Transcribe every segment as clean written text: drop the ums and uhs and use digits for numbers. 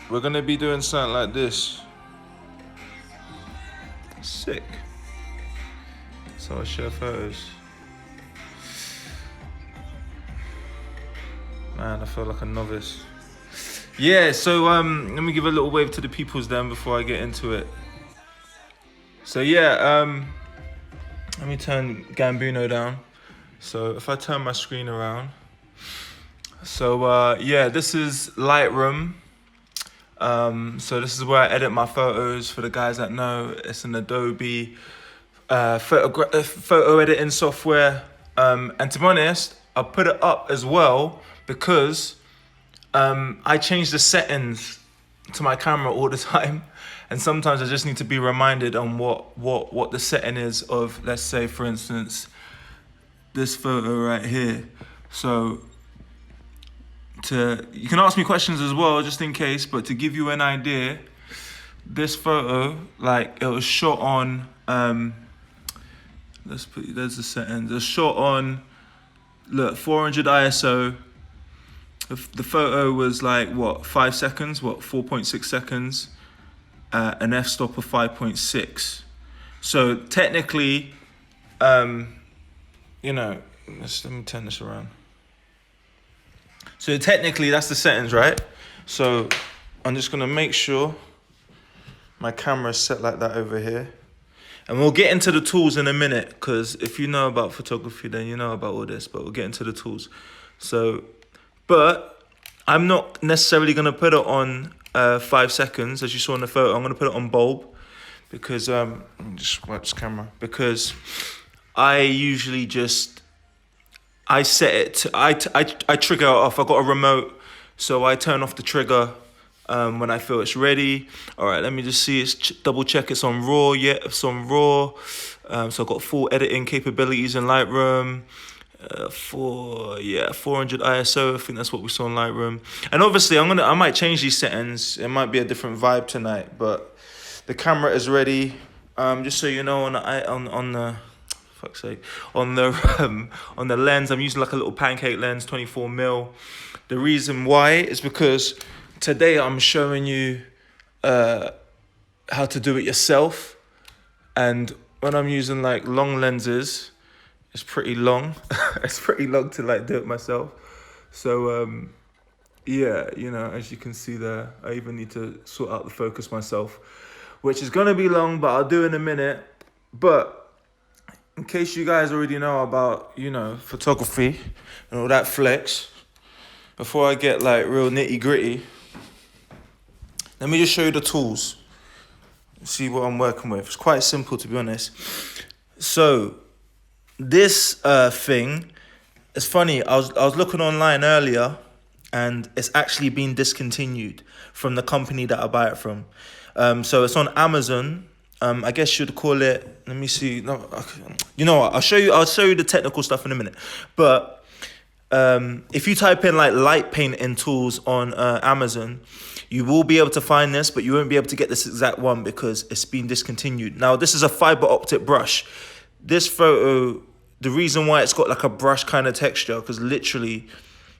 we're gonna be doing something like this. Sick. So I'll share photos. Man, I feel like a novice. Yeah, so let me give a little wave to the peoples then before I get into it. So yeah, let me turn Gambuno down. So if I turn my screen around. So yeah, this is Lightroom. So this is where I edit my photos. For the guys that know, it's an Adobe photo editing software. And to be honest, I put it up as well because I change the settings to my camera all the time, and sometimes I just need to be reminded on what the setting is of, let's say for instance, this photo right here. So you can ask me questions as well, just in case, but to give you an idea, this photo, like, it was shot on, there's the settings, it's shot on, look, 400 ISO. The photo was like, what, 5 seconds, 4.6 seconds, an f-stop of 5.6. So technically, you know, let me turn this around. So technically that's the settings, right? So I'm just gonna make sure my camera is set like that over here. And we'll get into the tools in a minute, because if you know about photography, then you know about all this, but we'll get into the tools. So, but I'm not necessarily gonna put it on 5 seconds, as you saw in the photo. I'm gonna put it on bulb, because, let me just wipe this camera, because I usually just, I set it to, I trigger it off. I got a remote, so I turn off the trigger when I feel it's ready. All right, let me just see, double check it's on RAW. Yeah, it's on RAW. So I've got full editing capabilities in Lightroom. 400 ISO, I think that's what we saw in Lightroom. And obviously I might change these settings. It might be a different vibe tonight, but the camera is ready. Just so you know, on the fuck's sake, on the lens, I'm using like a little pancake lens, 24mm. The reason why is because today I'm showing you how to do it yourself, and when I'm using like long lenses, it's pretty long. It's pretty long to like do it myself. So yeah, you know, as you can see there, I even need to sort out the focus myself, which is gonna be long, but I'll do in a minute. But in case you guys already know about, you know, photography and all that flex, before I get like real nitty gritty, let me just show you the tools. See what I'm working with. It's quite simple, to be honest. So this thing, it's funny, I was looking online earlier, and it's actually been discontinued from the company that I buy it from. So it's on Amazon. I guess you'd call it, let me see, no, you know what, I'll show you the technical stuff in a minute. But if you type in like Lightpainting tools on Amazon, you will be able to find this, but you won't be able to get this exact one because it's been discontinued. Now, this is a Fibre optic brush. This photo, the reason why it's got like a brush kind of texture, because literally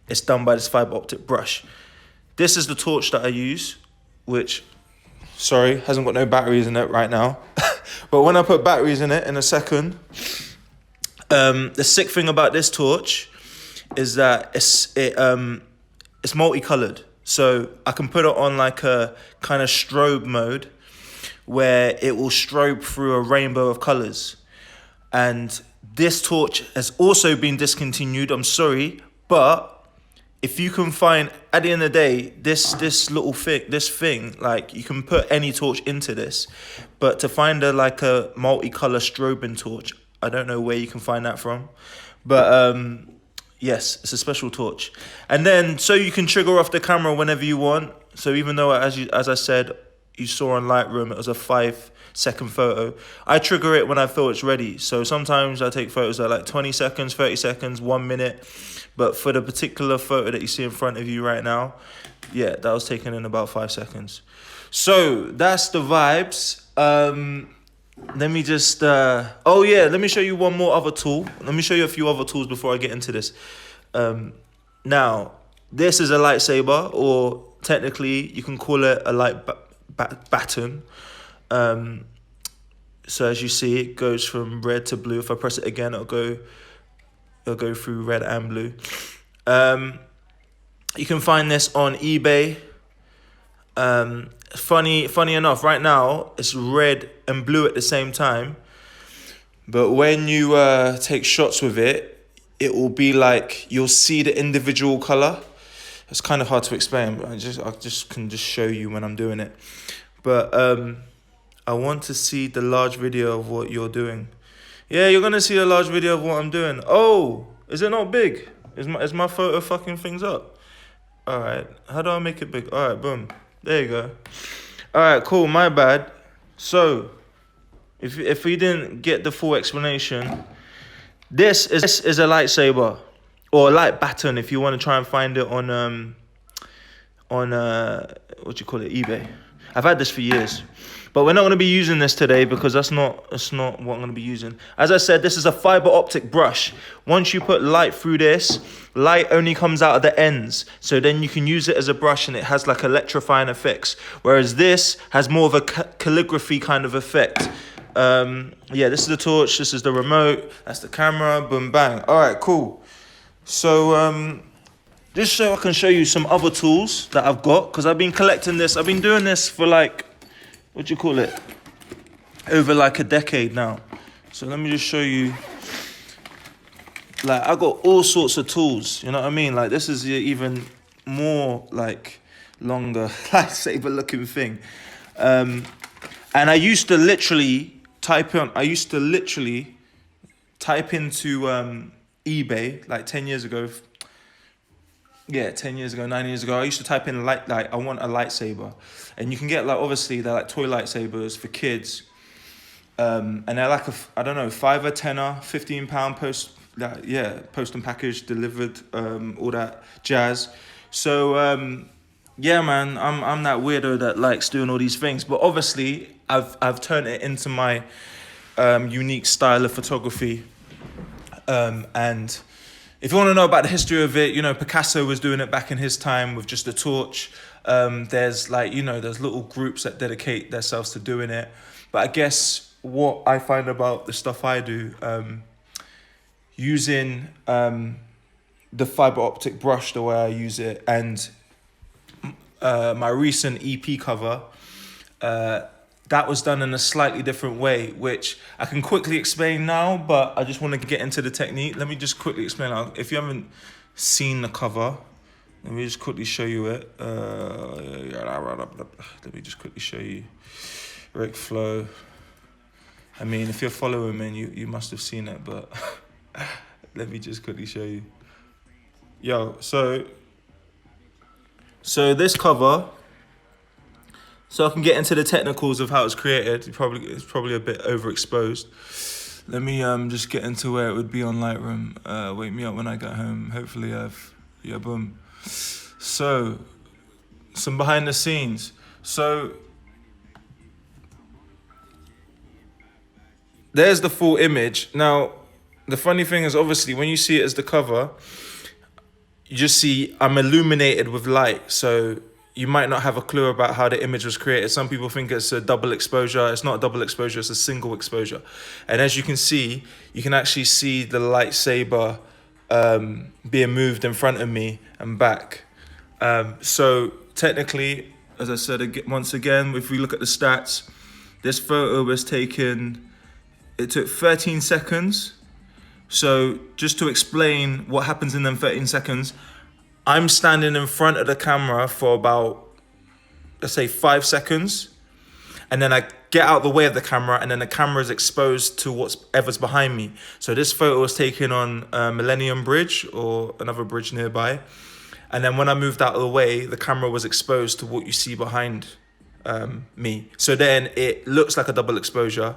it's done by this Fibre optic brush. This is the torch that I use, which, sorry, hasn't got no batteries in it right now. But when I put batteries in it in a second, the sick thing about this torch is that it's multicolored. So I can put it on like a kind of strobe mode where it will strobe through a rainbow of colors. And this torch has also been discontinued, I'm sorry, but if you can find, at the end of the day, this little thing, like, you can put any torch into this, but to find a multicolor strobing torch, I don't know where you can find that from, but yes, it's a special torch. And then, so you can trigger off the camera whenever you want. So even though, as I said, you saw on Lightroom, it was a 5-second photo, I trigger it when I feel it's ready. So sometimes I take photos that are like 20 seconds, 30 seconds, 1 minute. But for the particular photo that you see in front of you right now, yeah, that was taken in about 5 seconds. So that's the vibes. Let me just, oh yeah, let me show you one more other tool. Let me show you a few other tools before I get into this. Now, this is a lightsaber, or technically you can call it a light baton. So as you see, it goes from red to blue. If I press it again, it'll go through red and blue. You can find this on eBay. Funny enough, right now it's red and blue at the same time. But when you take shots with it, it will be like you'll see the individual color. It's kind of hard to explain, but I just can show you when I'm doing it. But I want to see the large video of what you're doing. Yeah, you're gonna see a large video of what I'm doing. Oh, is it not big? Is my photo fucking things up? All right, how do I make it big? All right, boom. There you go. All right, cool. My bad. So, if we didn't get the full explanation, this is a lightsaber or a light baton if you want to try and find it on what do you call it, eBay. I've had this for years, but we're not going to be using this today because that's not what I'm going to be using. As I said, this is a Fibre optic brush. Once you put light through this, light only comes out of the ends, so then you can use it as a brush and it has like electrifying effects, whereas this has more of a calligraphy kind of effect. Yeah, this is the torch, this is the remote, that's the camera, boom, bang. All right, cool. So just so I can show you some other tools that I've got, because I've been collecting this. I've been doing this for like, what do you call it? Over like a decade now. So let me just show you. Like, I got all sorts of tools, you know what I mean? Like, this is even more like longer lightsaber looking thing. And I used to literally type into eBay like 10 years ago. Yeah, 10 years ago, 9 years ago, I used to type in like I want a lightsaber. And you can get like, obviously they're like toy lightsabers for kids. And they're like I don't know, $5, $10, £15 post and package delivered, all that jazz. So yeah, man, I'm that weirdo that likes doing all these things. But obviously I've turned it into my unique style of photography. And if you want to know about the history of it, you know, Picasso was doing it back in his time with just a torch. There's like, you know, there's little groups that dedicate themselves to doing it. But I guess what I find about the stuff I do, using the Fibre optic brush the way I use it, and my recent EP cover, that was done in a slightly different way, which I can quickly explain now, but I just want to get into the technique. Let me just quickly explain now. If you haven't seen the cover, let me just quickly show you it. Let me just quickly show you. Rick Flow. I mean, if you're following me, you must have seen it, but let me just quickly show you. Yo, so this cover, so I can get into the technicals of how it's created. It's probably a bit overexposed. Let me just get into where it would be on Lightroom. Wake me up when I get home. Hopefully yeah, boom. So, some behind the scenes. So, there's the full image. Now, the funny thing is, obviously, when you see it as the cover, you just see I'm illuminated with light. So you might not have a clue about how the image was created. Some people think it's a double exposure. It's not a double exposure, it's a single exposure. And as you can see, you can actually see the lightsaber being moved in front of me and back. So technically, as I said, once again, if we look at the stats, this photo was taken, it took 13 seconds. So just to explain what happens in them 13 seconds, I'm standing in front of the camera for about, let's say 5 seconds. And then I get out the way of the camera, and then the camera is exposed to whatever's behind me. So this photo was taken on Millennium Bridge or another bridge nearby. And then when I moved out of the way, the camera was exposed to what you see behind me. So then it looks like a double exposure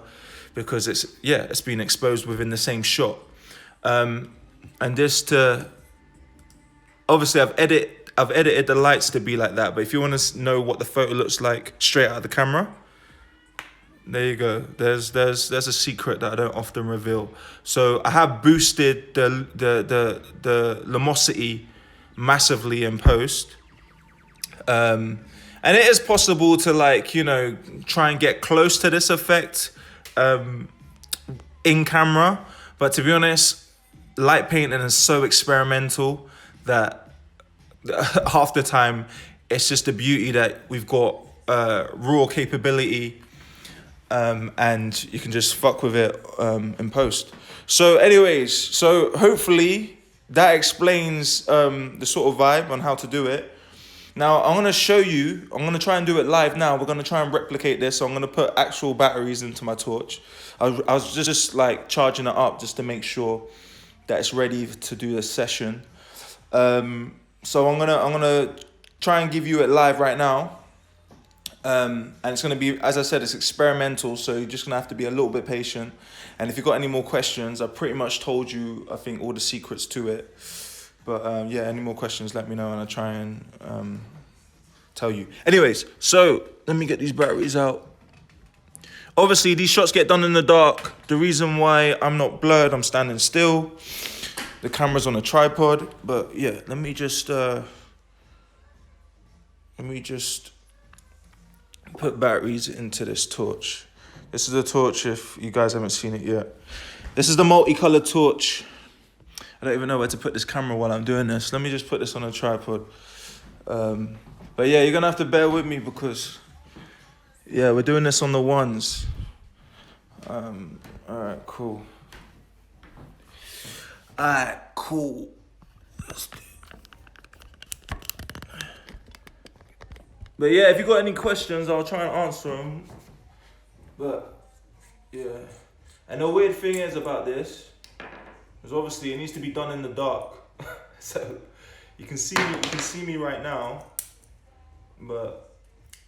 because it's been exposed within the same shot. And this obviously I've edited the lights to be like that, but if you want to know what the photo looks like straight out of the camera, there you go. There's a secret that I don't often reveal. So I have boosted the lumosity massively in post. And it is possible to like, you know, try and get close to this effect in camera. But to be honest, light painting is so experimental that half the time it's just the beauty that we've got raw capability, and you can just fuck with it in post. So anyways, so hopefully that explains the sort of vibe on how to do it. Now I'm gonna show you, I'm gonna try and do it live now. We're gonna try and replicate this. So I'm gonna put actual batteries into my torch. I was just like charging it up just to make sure that it's ready to do the session. So I'm gonna try and give you it live right now. And it's gonna be, as I said, it's experimental, so you're just gonna have to be a little bit patient. And if you've got any more questions, I pretty much told you, I think, all the secrets to it. But yeah, any more questions, let me know and I'll try and tell you. Anyways, so let me get these batteries out. Obviously, these shots get done in the dark. The reason why I'm not blurred, I'm standing still. The camera's on a tripod. But yeah, let me just put batteries into this torch. This is a torch if you guys haven't seen it yet. This is the multicolored torch. I don't even know where to put this camera while I'm doing this. Let me just put this on a tripod. But yeah, you're gonna have to bear with me because, yeah, we're doing this on the ones. All right, cool. All right, cool. But yeah, if you got any questions, I'll try and answer them. But yeah, and the weird thing is about this, because obviously it needs to be done in the dark. So you can see me right now, but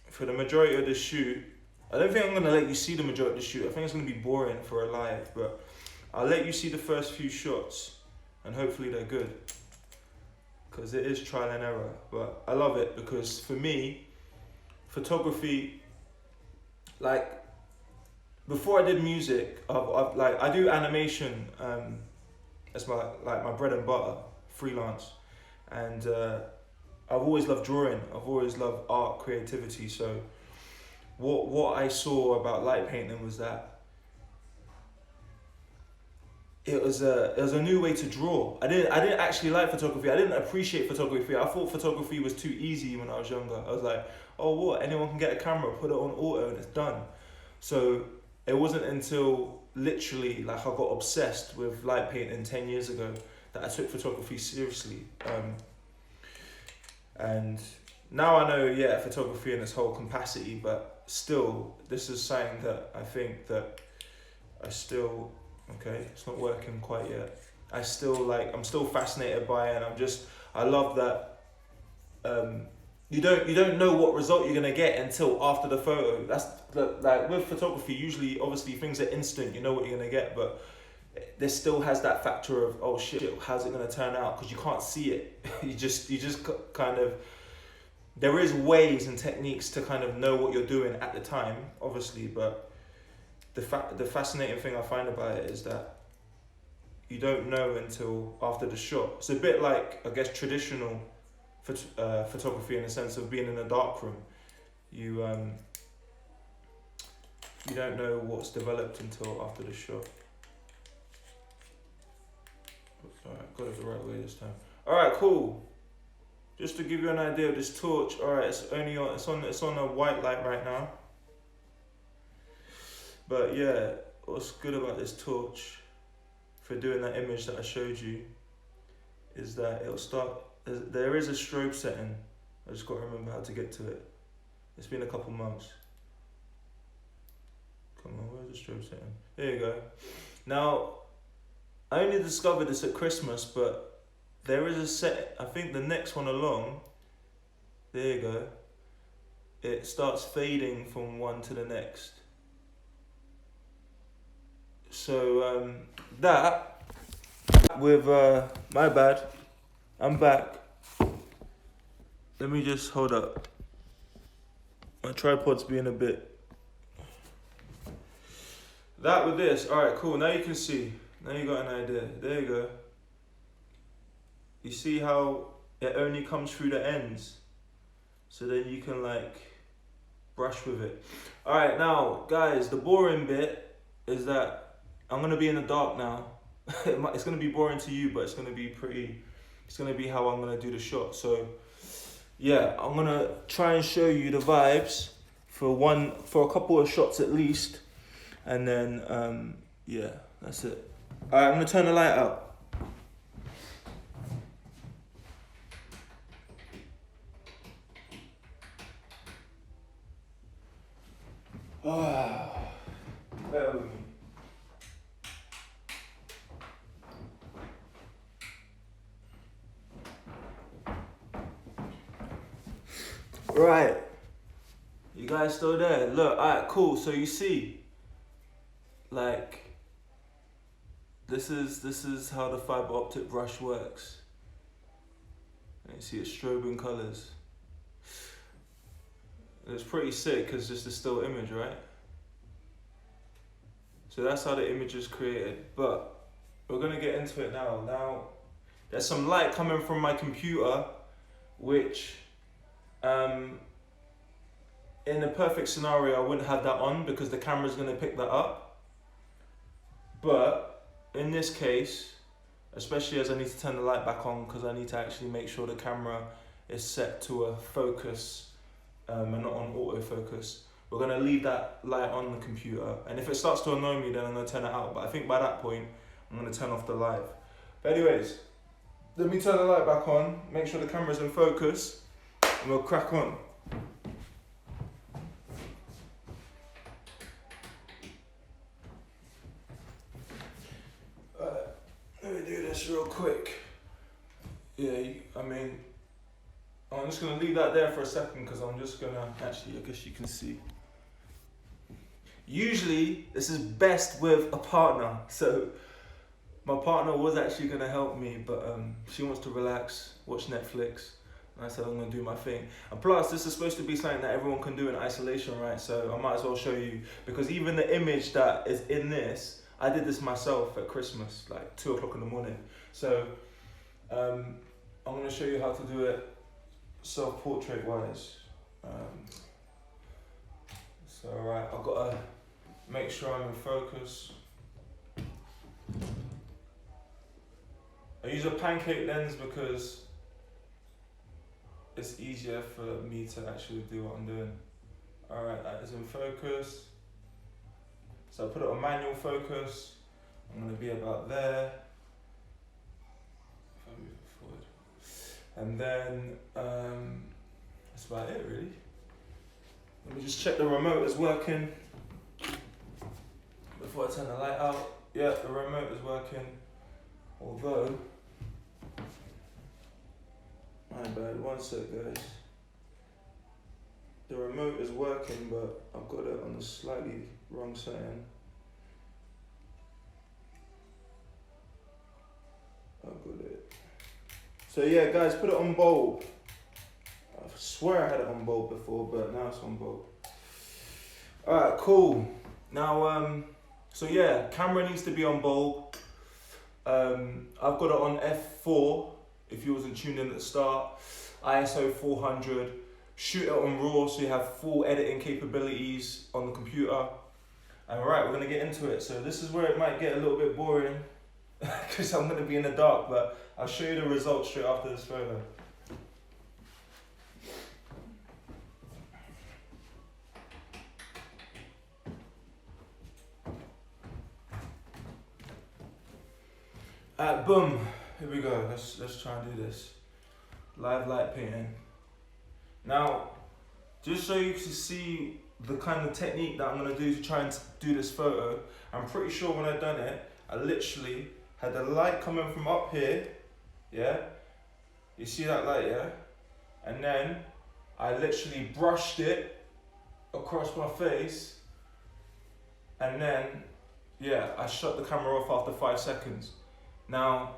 for the majority of the shoot, I don't think I'm gonna let you see the majority of the shoot. I think it's gonna be boring for a live, but I'll let you see the first few shots, and hopefully they're good, because it is trial and error. But I love it because for me, photography, like before I did music, I do animation. It's my bread and butter, freelance, and I've always loved drawing. I've always loved art, creativity. So what I saw about light painting was that it was a new way to draw. I didn't actually like photography. I didn't appreciate photography. I thought photography was too easy when I was younger. I was like, oh, what? Anyone can get a camera, put it on auto, and it's done. So it wasn't until literally like I got obsessed with light painting 10 years ago that I took photography seriously. And now I know, yeah, photography in its whole capacity, but still, this is something that I think that I still, okay, it's not working quite yet. I'm still fascinated by it, and I love that you don't know what result you're gonna get until after the photo. That's like with photography, usually obviously things are instant, you know what you're gonna get, but this still has that factor of, oh shit, how's it gonna turn out? Because you can't see it. you just kind of, there is ways and techniques to kind of know what you're doing at the time, obviously, but the fascinating thing I find about it is that you don't know until after the shot. It's a bit like, I guess, traditional photography in the sense of being in a dark room. You don't know what's developed until after the shot. Alright, got it the right way this time. Alright, cool. Just to give you an idea of this torch, alright, it's on a white light right now. But yeah, what's good about this torch for doing that image that I showed you is that it'll start, there is a strobe setting. I just got to remember how to get to it. It's been a couple months. Come on, where's the strobe setting? There you go. Now, I only discovered this at Christmas, but there is a set, I think the next one along, there you go, it starts fading from one to the next. So that, with, my bad, I'm back. Let me just hold up. My tripod's being a bit. That with this, alright, cool, now you can see. Now you got an idea. There you go. You see how it only comes through the ends. so then you can like brush with it. All right, now guys, the boring bit is that I'm gonna be in the dark now. It's gonna be boring to you, but it's gonna be how I'm gonna do the shot. So yeah, I'm gonna try and show you the vibes for a couple of shots at least, and then yeah, that's it. All right, I'm gonna turn the light out. Bear with me. Right, you guys still there? Look, alright, cool. So you see, like, this is how the Fibre Optic brush works. And you see it's strobing colors. It's pretty sick because it's just a still image, right? So that's how the image is created. But we're gonna get into it now. Now, there's some light coming from my computer, which, in a perfect scenario, I wouldn't have that on because the camera's gonna pick that up. But in this case, especially as I need to turn the light back on because I need to actually make sure the camera is set to a focus and not on autofocus. We're gonna leave that light on the computer, and if it starts to annoy me, then I'm gonna turn it out. But I think by that point, I'm gonna turn off the live. But anyways, let me turn the light back on, make sure the camera's in focus, and we'll crack on. Let me do this real quick. Yeah, I mean, I'm just gonna leave that there for a second because I'm just gonna, actually, I guess you can see. Usually, this is best with a partner. So, my partner was actually gonna help me, but she wants to relax, watch Netflix. And I said I'm gonna do my thing. And plus, this is supposed to be something that everyone can do in isolation, right? So I might as well show you, because even the image that is in this, I did this myself at Christmas, like 2 o'clock in the morning. So I'm gonna show you how to do it self-portrait wise. So right, I've got to make sure I'm in focus. I use a pancake lens because it's easier for me to actually do what I'm doing. Alright, that is in focus. So I put it on manual focus. I'm going to be about there. If I move it forward. And then, that's about it really. Let me just check the remote is working before I turn the light out. Yeah, the remote is working. Although, my bad, one sec guys. The remote is working, but I've got it on the slightly wrong setting. I've got it. So yeah guys, put it on bulb. I swear I had it on bulb before, but now it's on bulb. Alright, cool. Now, so yeah, camera needs to be on bulb. I've got it on f4, if you wasn't tuned in at the start. ISO 400. Shoot it on RAW so you have full editing capabilities on the computer. And alright, we're gonna get into it. So this is where it might get a little bit boring because I'm gonna be in the dark, but I'll show you the results straight after this photo. Boom, here we go. Let's try and do this. Live light painting. Now, just so you can see the kind of technique that I'm gonna do to try and do this photo, I'm pretty sure when I done it, I literally had the light coming from up here, yeah? You see that light, yeah? And then I literally brushed it across my face, and then, yeah, I shut the camera off after 5 seconds. Now,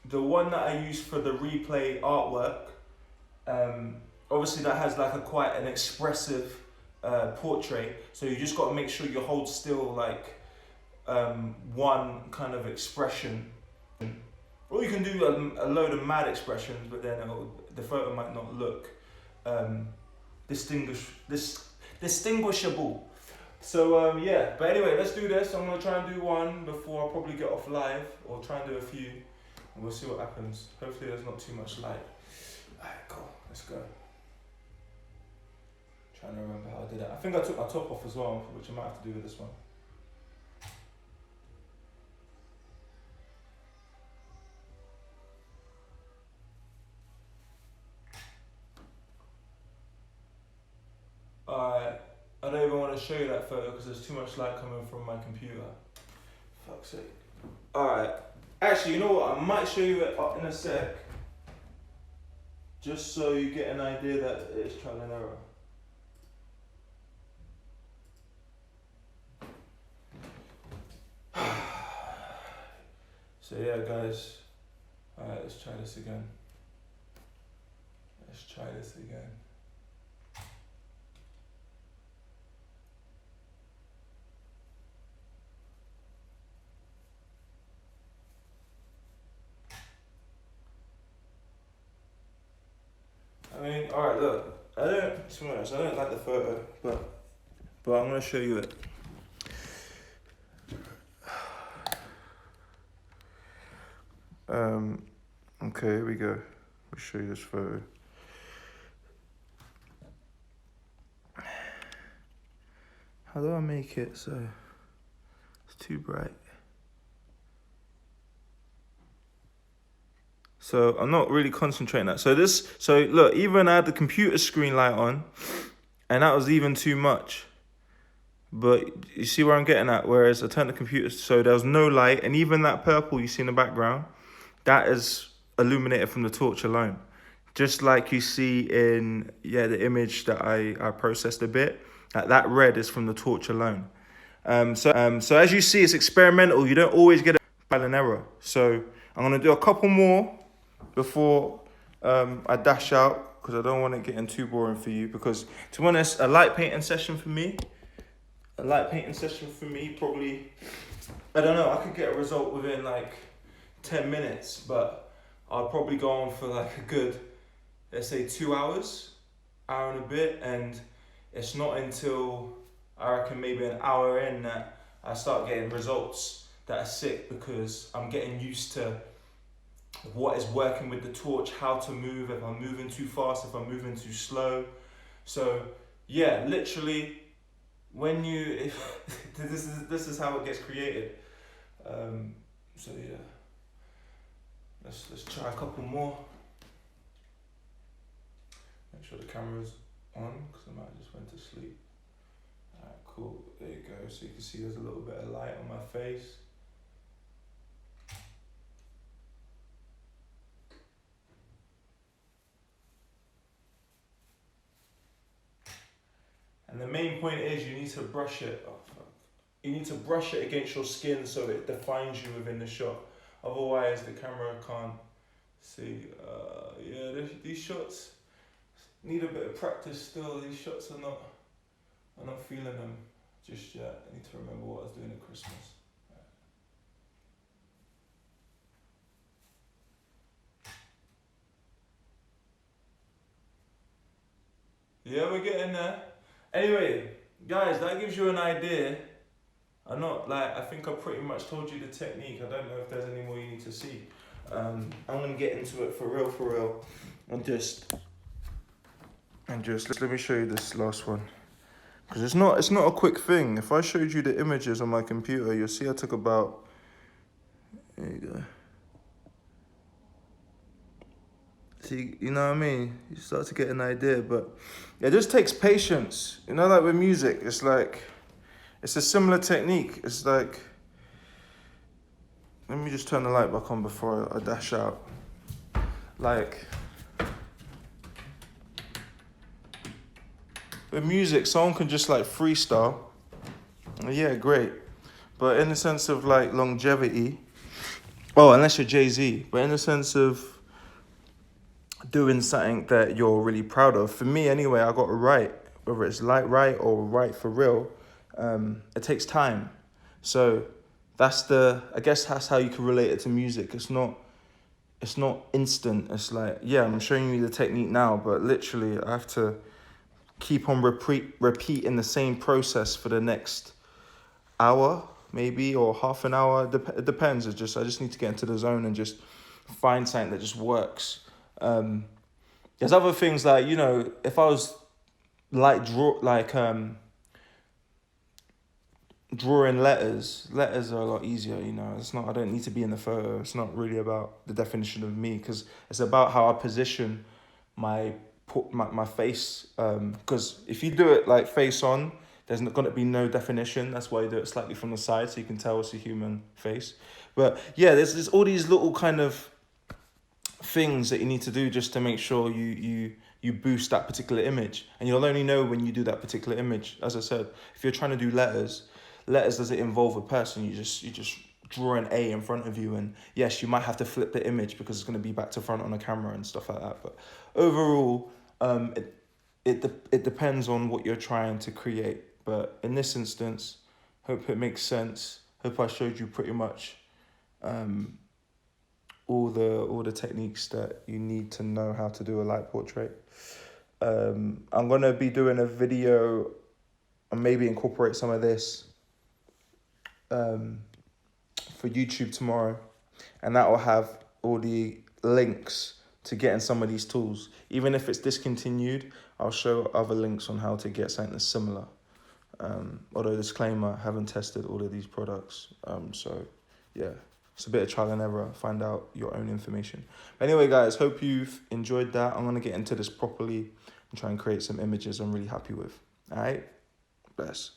the one that I used for the replay artwork, obviously that has like quite an expressive portrait, so you just got to make sure you hold still like one kind of expression. Or you can do a load of mad expressions, but then the photo might not look distinguishable. So yeah, but anyway, let's do this. I'm gonna try and do one before I probably get off live, or try and do a few, and we'll see what happens. Hopefully there's not too much light. Alright, cool, let's go. Trying to remember how I did it. I think I took my top off as well, which I might have to do with this one. Alright, I don't even want to show you that photo because there's too much light coming from my computer. Fuck's sake. Alright, actually, you know what? I might show you it in a sec. Just so you get an idea that it's trial and error. So yeah, guys. Alright, let's try this again. Let's try this again. I mean, alright, look, to be honest, I don't like the photo, but I'm gonna show you it. Okay, here we go. Let me show you this photo. How do I make it so it's too bright? So I'm not really concentrating that. So look, even I had the computer screen light on, and that was even too much. But you see where I'm getting at? Whereas I turned the computer, so there was no light, and even that purple you see in the background, that is illuminated from the torch alone. Just like you see in, the image that I processed a bit, that red is from the torch alone. So as you see, it's experimental. You don't always get a trial and error. So I'm gonna do a couple more before I dash out, because I don't want it getting too boring for you. Because to be honest, a light painting session for me, probably, I don't know, I could get a result within like 10 minutes, but I'll probably go on for like a good, let's say 2 hours, hour and a bit, and it's not until I reckon maybe an hour in that I start getting results that are sick, because I'm getting used to what is working with the torch, how to move, if I'm moving too fast, if I'm moving too slow. So yeah, literally, when you, this is how it gets created. So yeah, let's try a couple more. Make sure the camera's on, because I might have just went to sleep. Alright, cool, there you go. So you can see there's a little bit of light on my face. And the main point is you need to brush it. You need to brush it against your skin so it defines you within the shot. Otherwise, the camera can't see. These shots need a bit of practice still. These shots I'm not feeling them just yet. I need to remember what I was doing at Christmas. Yeah, we're getting there. Anyway, guys, that gives you an idea. I think I pretty much told you the technique. I don't know if there's any more you need to see. I'm gonna get into it for real, and just let me show you this last one, because it's not a quick thing. If I showed you the images on my computer, you'll see I took about, there you go. See, you know what I mean? You start to get an idea, but it just takes patience. You know, like with music, it's a similar technique. It's like, let me just turn the light back on before I dash out. Like, with music, someone can just like freestyle. Yeah, great. But in the sense of like longevity, unless you're Jay-Z, but in the sense of doing something that you're really proud of. For me anyway, I got to write, whether it's right or write for real, it takes time. So I guess that's how you can relate it to music. It's not it's not instant. It's like, yeah, I'm showing you the technique now, but literally I have to keep on repeating the same process for the next hour, maybe, or half an hour. It depends. I just need to get into the zone and just find something that just works. There's other things like, you know, if I was drawing letters are a lot easier, you know. It's not, I don't need to be in the photo. It's not really about the definition of me, because it's about how I position my face. Because if you do it like face on, there's not going to be no definition. That's why you do it slightly from the side, so you can tell it's a human face. But yeah, there's all these little kind of things that you need to do just to make sure you boost that particular image. And you'll only know when you do that particular image. As I said, if you're trying to do letters doesn't involve a person. You just draw an A in front of you, and yes, you might have to flip the image because it's going to be back to front on a camera and stuff like that. But overall, it depends on what you're trying to create. But in this instance, hope it makes sense. Hope I showed you pretty much all the techniques that you need to know how to do a light portrait. I'm gonna be doing a video and maybe incorporate some of this for YouTube tomorrow, and that will have all the links to getting some of these tools. Even if it's discontinued, I'll show other links on how to get something that's similar. Although disclaimer, I haven't tested all of these products. So yeah, it's a bit of trial and error. Find out your own information. But anyway, guys, hope you've enjoyed that. I'm gonna get into this properly and try and create some images I'm really happy with. All right, bless.